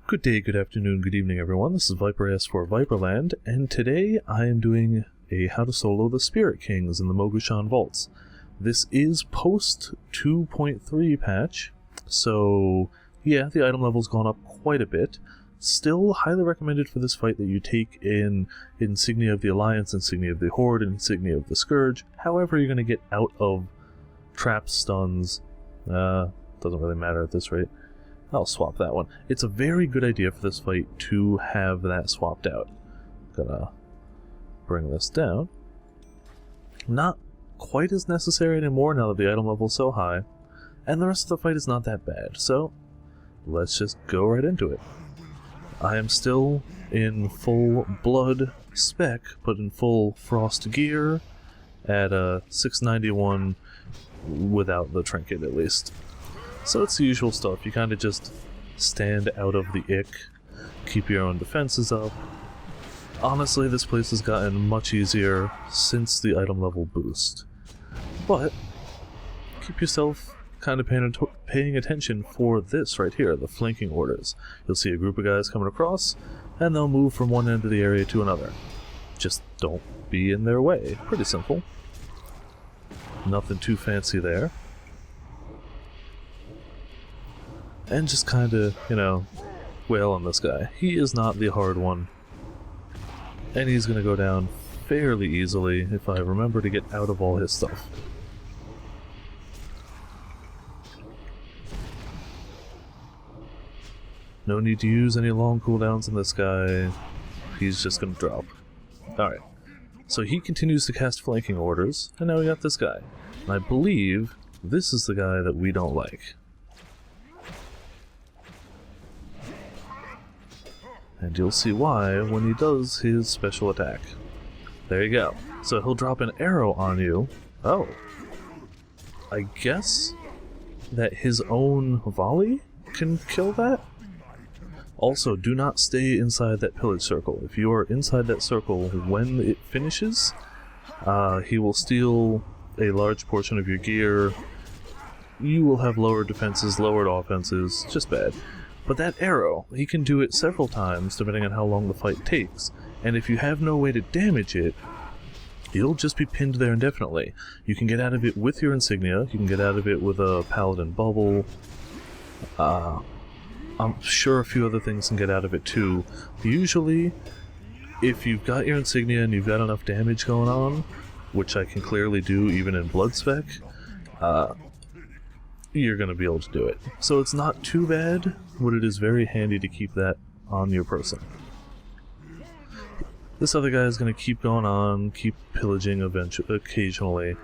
Good day, good afternoon, good evening everyone, this is ViperAS for ViperLand, and today I am doing a How to Solo the Spirit Kings in the Mogu'Shan Vaults. This is post 2.3 patch, so yeah, the item level's gone up quite a bit. Still highly recommended for this fight that you take in Insignia of the Alliance, Insignia of the Horde, and Insignia of the Scourge. However, you're going to get out of traps, stuns, doesn't really matter at this rate. I'll swap that one. It's a very good idea for this fight to have that swapped out. Gonna bring this down. Not quite as necessary anymore now that the item level is so high, and the rest of the fight is not that bad, so let's just go right into it. I am still in full blood spec, but in full frost gear at a 691 without the trinket at least. So it's the usual stuff, you kind of just stand out of the ick, keep your own defenses up. Honestly, this place has gotten much easier since the item level boost. But keep yourself kind of paying attention for this right here, the flanking orders. You'll see a group of guys coming across, and they'll move from one end of the area to another. Just don't be in their way. Pretty simple. Nothing too fancy there. And just kind of, you know, wail on this guy. He is not the hard one. And he's going to go down fairly easily if I remember to get out of all his stuff. No need to use any long cooldowns on this guy. He's just going to drop. Alright. So he continues to cast flanking orders, and now we got this guy. And I believe this is the guy that we don't like. And you'll see why when he does his special attack. There you go. So he'll drop an arrow on you. Oh. I guess that his own volley can kill that? Also, do not stay inside that pillage circle. If you are inside that circle when it finishes, he will steal a large portion of your gear. You will have lowered defenses, lowered offenses. Just bad. But that arrow, he can do it several times depending on how long the fight takes, and if you have no way to damage it, it'll just be pinned there indefinitely. You can get out of it with your insignia, you can get out of it with a paladin bubble, I'm sure a few other things can get out of it too. Usually, if you've got your insignia and you've got enough damage going on, which I can clearly do even in blood spec, you're going to be able to do it. So it's not too bad, but it is very handy to keep that on your person. This other guy is going to keep going on, keep pillaging occasionally.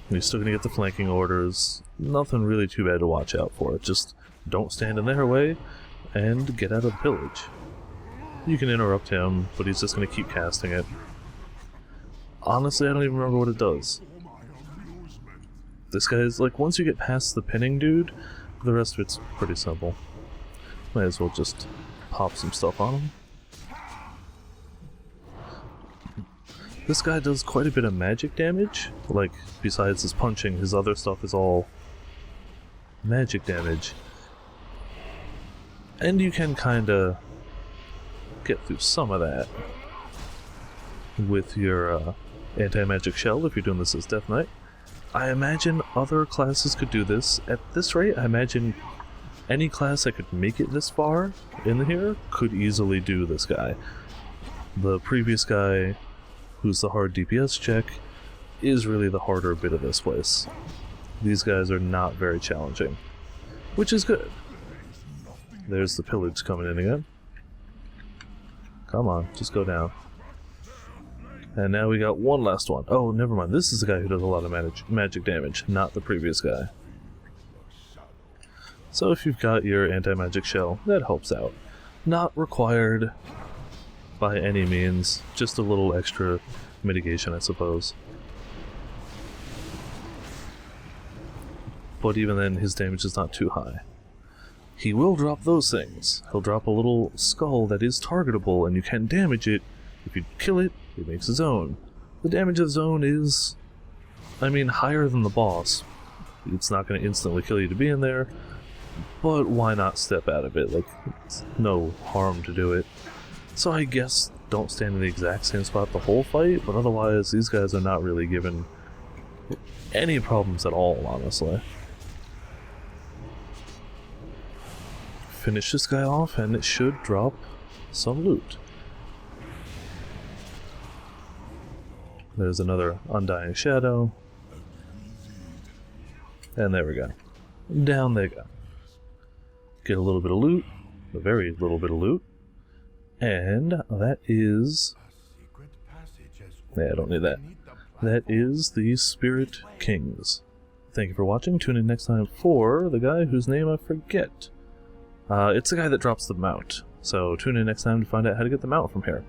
You're still going to get the flanking orders. Nothing really too bad to watch out for. Just don't stand in their way and get out of the pillage. You can interrupt him, but he's just going to keep casting it. Honestly, I don't even remember what it does. This guy's, like, once you get past the pinning dude, the rest of it's pretty simple. Might as well just pop some stuff on him. This guy does quite a bit of magic damage. Like, besides his punching, his other stuff is all magic damage. And you can kinda get through some of that with your anti-magic shell if you're doing this as Death Knight. I imagine other classes could do this. At this rate, I imagine any class that could make it this far in here could easily do this guy. The previous guy, who's the hard DPS check, is really the harder bit of this place. These guys are not very challenging, which is good. There's the pillage coming in again. Come on, just go down. And now we got one last one. Oh, never mind. This is the guy who does a lot of magic damage, not the previous guy. So if you've got your anti-magic shell, that helps out. Not required by any means, just a little extra mitigation, I suppose. But even then, his damage is not too high. He will drop those things. He'll drop a little skull that is targetable, and you can damage it. If you kill it, it makes a zone. The damage of the zone is, I mean, higher than the boss. It's not going to instantly kill you to be in there, but why not step out of it? Like, it's no harm to do it. So I guess don't stand in the exact same spot the whole fight, but otherwise these guys are not really given any problems at all, honestly. Finish this guy off and it should drop some loot. There's another Undying Shadow. And there we go. Down they go. Get a little bit of loot. A very little bit of loot. And that is... yeah, I don't need that. That is the Spirit Kings. Thank you for watching. Tune in next time for the guy whose name I forget. It's the guy that drops the mount. So tune in next time to find out how to get the mount from here.